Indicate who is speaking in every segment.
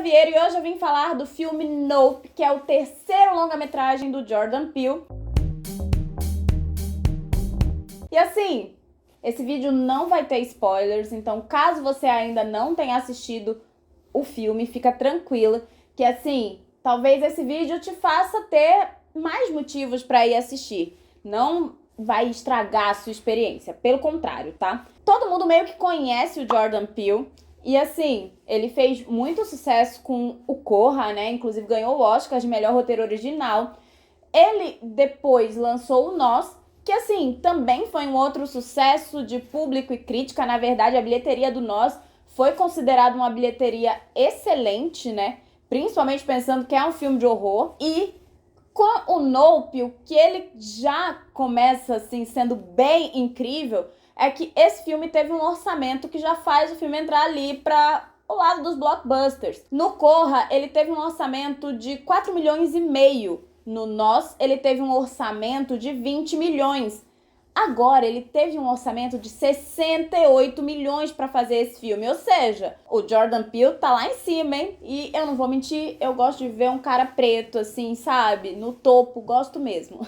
Speaker 1: Vieira e hoje eu vim falar do filme Nope, que é o terceiro longa-metragem do Jordan Peele. E assim, esse vídeo não vai ter spoilers, então caso você ainda não tenha assistido o filme, fica tranquila que assim, talvez esse vídeo te faça ter mais motivos para ir assistir. Não vai estragar a sua experiência, pelo contrário, tá? Todo mundo meio que conhece o Jordan Peele. E assim, ele fez muito sucesso com o Corra, né? Inclusive ganhou o Oscar de melhor roteiro original. Ele depois lançou o Nós, que assim, também foi um outro sucesso de público e crítica. Na verdade, a bilheteria do Nós foi considerada uma bilheteria excelente, né? Principalmente pensando que é um filme de horror. E com o Nope, o que ele já começa assim sendo bem incrível é que esse filme teve um orçamento que já faz o filme entrar ali para o lado dos blockbusters. No Corra, ele teve um orçamento de 4,5 milhões. No Nós, ele teve um orçamento de 20 milhões. Agora, ele teve um orçamento de 68 milhões para fazer esse filme. Ou seja, o Jordan Peele tá lá em cima, hein? E eu não vou mentir, eu gosto de ver um cara preto, assim, sabe? No topo, gosto mesmo.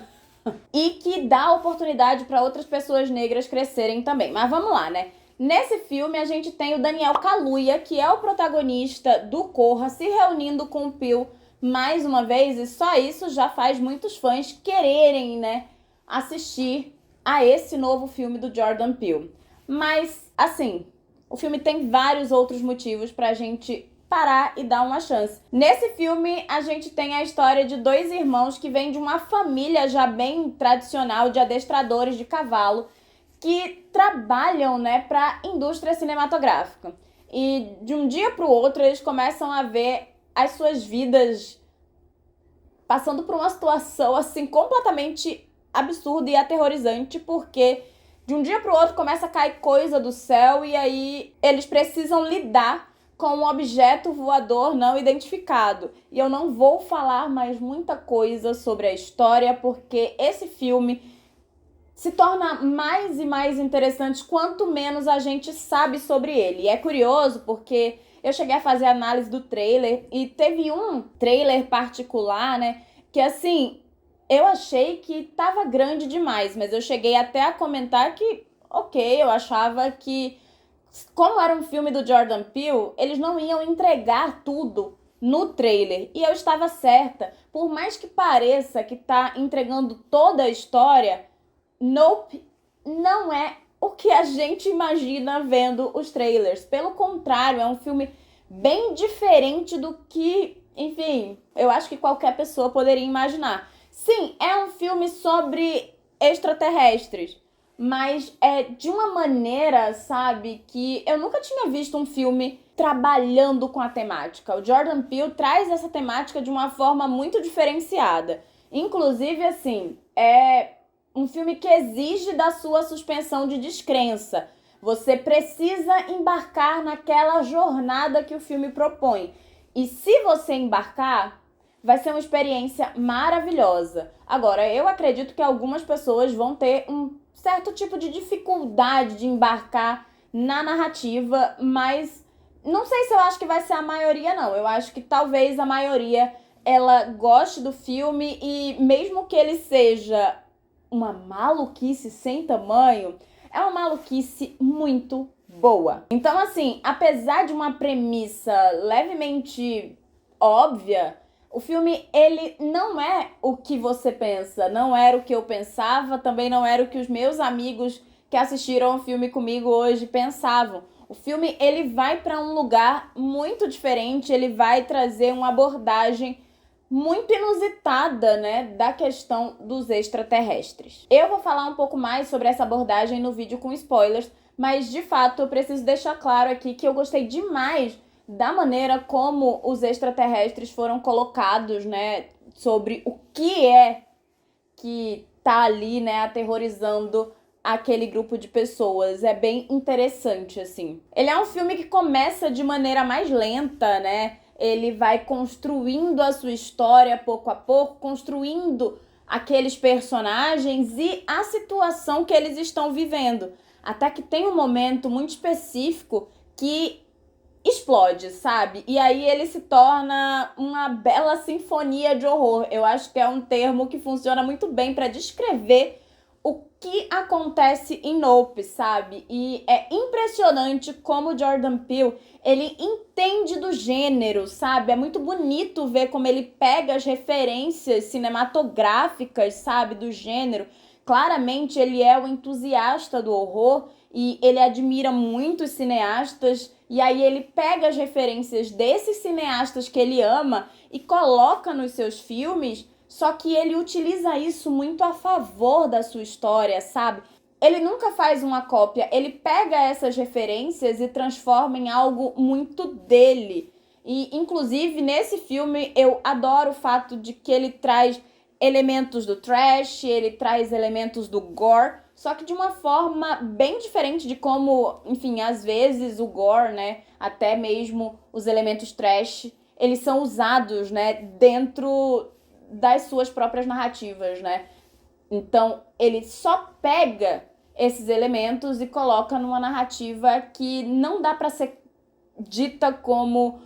Speaker 1: E que dá oportunidade para outras pessoas negras crescerem também. Mas vamos lá, né? Nesse filme, a gente tem o Daniel Kaluuya, que é o protagonista do Corra, se reunindo com o Peele mais uma vez. E só isso já faz muitos fãs quererem, né, assistir a esse novo filme do Jordan Peele. Mas, assim, o filme tem vários outros motivos pra gente parar e dar uma chance. Nesse filme, a gente tem a história de dois irmãos que vêm de uma família já bem tradicional de adestradores de cavalo que trabalham, né, para a indústria cinematográfica. E de um dia para o outro, eles começam a ver as suas vidas passando por uma situação assim completamente absurda e aterrorizante, porque de um dia para o outro começa a cair coisa do céu e aí eles precisam lidar com um objeto voador não identificado. E eu não vou falar mais muita coisa sobre a história, porque esse filme se torna mais e mais interessante quanto menos a gente sabe sobre ele. E é curioso porque eu cheguei a fazer análise do trailer e teve um trailer particular, né, que assim, eu achei que tava grande demais, mas eu cheguei até a comentar que, ok, eu achava que como era um filme do Jordan Peele, eles não iam entregar tudo no trailer. E eu estava certa. Por mais que pareça que tá entregando toda a história, Nope não é o que a gente imagina vendo os trailers. Pelo contrário, é um filme bem diferente do que, enfim, eu acho que qualquer pessoa poderia imaginar. Sim, é um filme sobre extraterrestres, mas é de uma maneira, sabe, que eu nunca tinha visto um filme trabalhando com a temática. O Jordan Peele traz essa temática de uma forma muito diferenciada. Inclusive, assim, é um filme que exige da sua suspensão de descrença. Você precisa embarcar naquela jornada que o filme propõe. E se você embarcar, vai ser uma experiência maravilhosa. Agora, eu acredito que algumas pessoas vão ter um certo tipo de dificuldade de embarcar na narrativa, mas não sei se eu acho que vai ser a maioria, não. Eu acho que talvez a maioria ela goste do filme e mesmo que ele seja uma maluquice sem tamanho, é uma maluquice muito boa. Então, assim, apesar de uma premissa levemente óbvia, o filme, ele não é o que você pensa, não era o que eu pensava, também não era o que os meus amigos que assistiram o filme comigo hoje pensavam. O filme, ele vai para um lugar muito diferente, ele vai trazer uma abordagem muito inusitada, né, da questão dos extraterrestres. Eu vou falar um pouco mais sobre essa abordagem no vídeo com spoilers, mas de fato eu preciso deixar claro aqui que eu gostei demais da maneira como os extraterrestres foram colocados, né, sobre o que é que tá ali, né, aterrorizando aquele grupo de pessoas. É bem interessante, assim. Ele é um filme que começa de maneira mais lenta, né? Ele vai construindo a sua história pouco a pouco, construindo aqueles personagens e a situação que eles estão vivendo. Até que tem um momento muito específico que explode, sabe? E aí ele se torna uma bela sinfonia de horror. Eu acho que é um termo que funciona muito bem para descrever o que acontece em Nope, sabe? E é impressionante como o Jordan Peele, ele entende do gênero, sabe? É muito bonito ver como ele pega as referências cinematográficas, sabe, do gênero. Claramente ele é um entusiasta do horror e ele admira muitos cineastas, e aí ele pega as referências desses cineastas que ele ama e coloca nos seus filmes, só que ele utiliza isso muito a favor da sua história, sabe? Ele nunca faz uma cópia, ele pega essas referências e transforma em algo muito dele. E, inclusive, nesse filme, eu adoro o fato de que ele traz elementos do trash, ele traz elementos do gore, só que de uma forma bem diferente de como, enfim, às vezes o gore, né, até mesmo os elementos trash, eles são usados, né, dentro das suas próprias narrativas, né? Então, ele só pega esses elementos e coloca numa narrativa que não dá pra ser dita como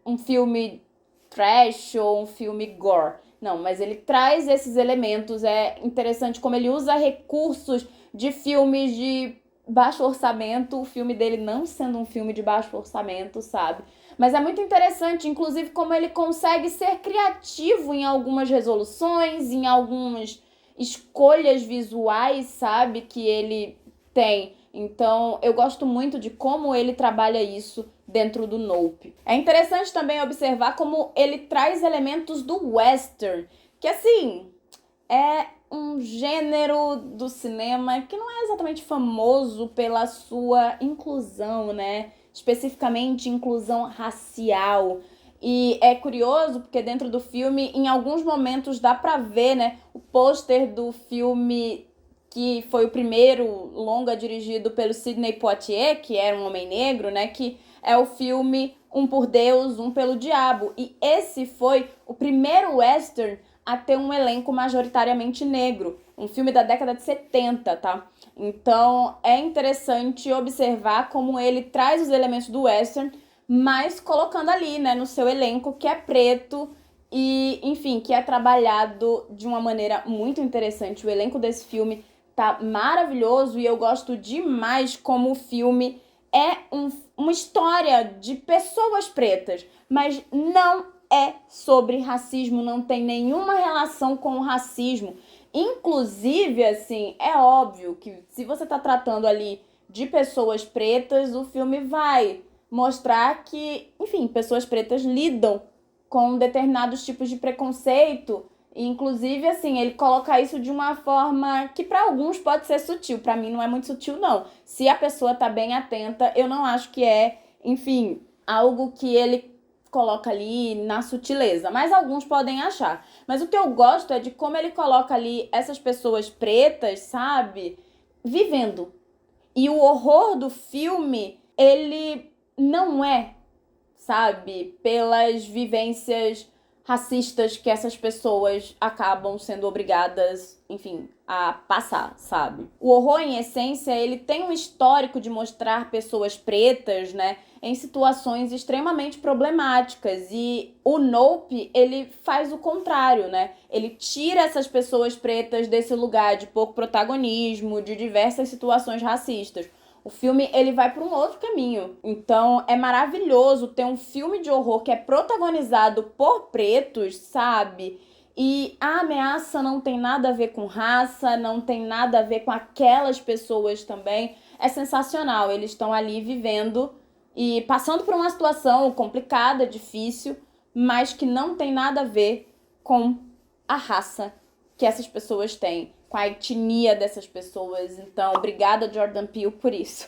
Speaker 1: um filme trash ou um filme gore. Não, mas ele traz esses elementos. É interessante como ele usa recursos de filmes de baixo orçamento, o filme dele não sendo um filme de baixo orçamento, sabe? Mas é muito interessante, inclusive, como ele consegue ser criativo em algumas resoluções, em algumas escolhas visuais, sabe, que ele tem. Então, eu gosto muito de como ele trabalha isso dentro do Nope. É interessante também observar como ele traz elementos do western, que assim, é um gênero do cinema que não é exatamente famoso pela sua inclusão, né? Especificamente inclusão racial. E é curioso porque dentro do filme, em alguns momentos dá pra ver, né, o pôster do filme que foi o primeiro longa dirigido pelo Sidney Poitier, que era um homem negro, né, que é o filme Um por Deus, Um pelo Diabo. E esse foi o primeiro western a ter um elenco majoritariamente negro. Um filme da década de 70, tá? Então é interessante observar como ele traz os elementos do western, mas colocando ali, né, no seu elenco, que é preto e, enfim, que é trabalhado de uma maneira muito interessante. O elenco desse filme tá maravilhoso e eu gosto demais como o filme é uma história de pessoas pretas, mas não é sobre racismo, não tem nenhuma relação com o racismo. Inclusive, assim, é óbvio que se você tá tratando ali de pessoas pretas, o filme vai mostrar que, enfim, pessoas pretas lidam com determinados tipos de preconceito. E, inclusive, assim, ele coloca isso de uma forma que para alguns pode ser sutil, para mim não é muito sutil, não. Se a pessoa tá bem atenta, eu não acho que é, enfim, algo que ele coloca ali na sutileza, mas alguns podem achar. Mas o que eu gosto é de como ele coloca ali essas pessoas pretas, sabe, vivendo. E o horror do filme, ele não é, sabe, pelas vivências racistas que essas pessoas acabam sendo obrigadas, enfim, a passar, sabe? O horror, em essência, ele tem um histórico de mostrar pessoas pretas, né, em situações extremamente problemáticas, e o Nope, ele faz o contrário, né? Ele tira essas pessoas pretas desse lugar de pouco protagonismo, de diversas situações racistas. O filme, ele vai para um outro caminho. Então, é maravilhoso ter um filme de horror que é protagonizado por pretos, sabe? E a ameaça não tem nada a ver com raça, não tem nada a ver com aquelas pessoas também. É sensacional. Eles estão ali vivendo e passando por uma situação complicada, difícil, mas que não tem nada a ver com a raça que essas pessoas têm, com a etnia dessas pessoas. Então, obrigada, Jordan Peele, por isso.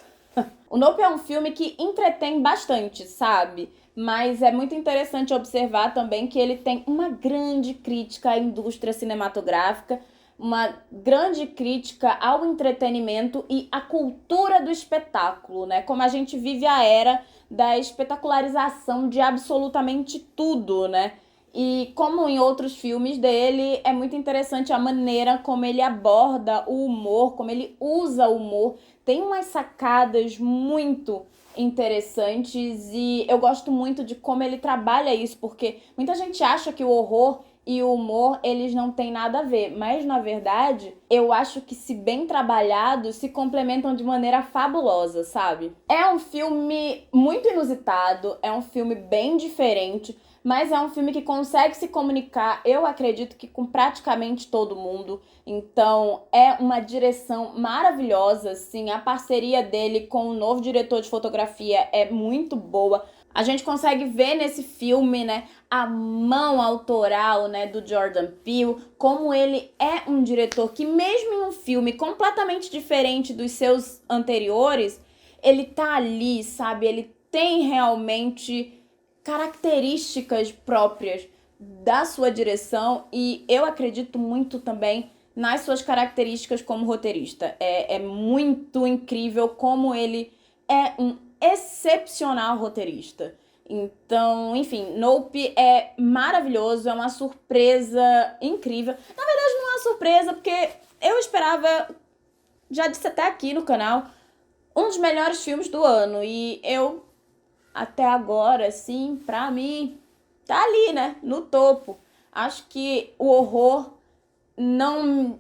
Speaker 1: O Nope é um filme que entretém bastante, sabe? Mas é muito interessante observar também que ele tem uma grande crítica à indústria cinematográfica, uma grande crítica ao entretenimento e à cultura do espetáculo, né? Como a gente vive a era da espetacularização de absolutamente tudo, né? E como em outros filmes dele, é muito interessante a maneira como ele aborda o humor, como ele usa o humor. Tem umas sacadas muito interessantes e eu gosto muito de como ele trabalha isso, porque muita gente acha que o horror e o humor, eles não têm nada a ver, mas na verdade, eu acho que se bem trabalhados, se complementam de maneira fabulosa, sabe? É um filme muito inusitado, é um filme bem diferente, mas é um filme que consegue se comunicar, eu acredito que com praticamente todo mundo. Então, é uma direção maravilhosa, assim, a parceria dele com o novo diretor de fotografia é muito boa. A gente consegue ver nesse filme, né, a mão autoral, né, do Jordan Peele, como ele é um diretor que mesmo em um filme completamente diferente dos seus anteriores, ele tá ali, sabe? Ele tem realmente características próprias da sua direção e eu acredito muito também nas suas características como roteirista. É muito incrível como ele é um excepcional roteirista. Então, enfim, Nope é maravilhoso, é uma surpresa incrível. Na verdade, não é uma surpresa, porque eu esperava, já disse até aqui no canal, um dos melhores filmes do ano. E eu, até agora, assim, pra mim, tá ali, né? No topo. Acho que o horror não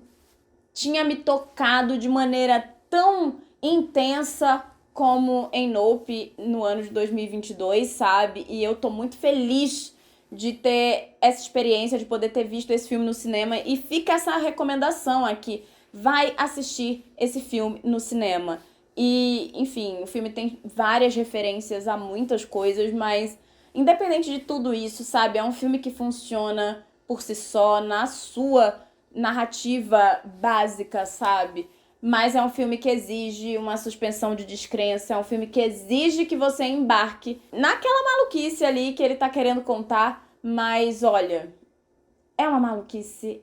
Speaker 1: tinha me tocado de maneira tão intensa como em Nope no ano de 2022, sabe? E eu tô muito feliz de ter essa experiência, de poder ter visto esse filme no cinema. E fica essa recomendação aqui. Vai assistir esse filme no cinema. E, enfim, o filme tem várias referências a muitas coisas, mas independente de tudo isso, sabe? É um filme que funciona por si só, na sua narrativa básica, sabe? Mas é um filme que exige uma suspensão de descrença, é um filme que exige que você embarque naquela maluquice ali que ele tá querendo contar, mas olha, é uma maluquice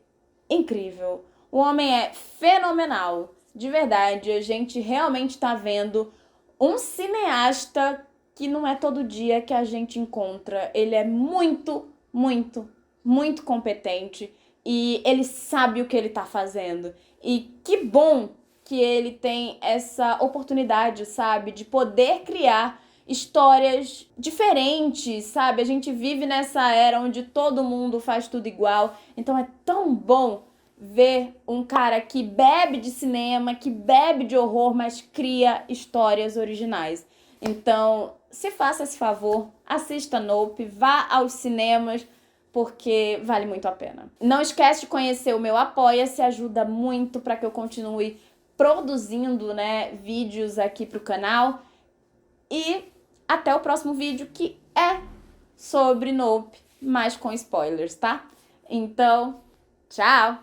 Speaker 1: incrível. O homem é fenomenal, de verdade. A gente realmente tá vendo um cineasta que não é todo dia que a gente encontra. Ele é muito, muito, muito competente e ele sabe o que ele tá fazendo. E que bom que ele tem essa oportunidade, sabe, de poder criar histórias diferentes, sabe? A gente vive nessa era onde todo mundo faz tudo igual. Então é tão bom ver um cara que bebe de cinema, que bebe de horror, mas cria histórias originais. Então, se faça esse favor, assista Nope, vá aos cinemas, porque vale muito a pena. Não esquece de conhecer o meu Apoia-se, ajuda muito para que eu continue produzindo, né, vídeos aqui pro canal. E até o próximo vídeo, que é sobre Nope, mas com spoilers, tá? Então, tchau!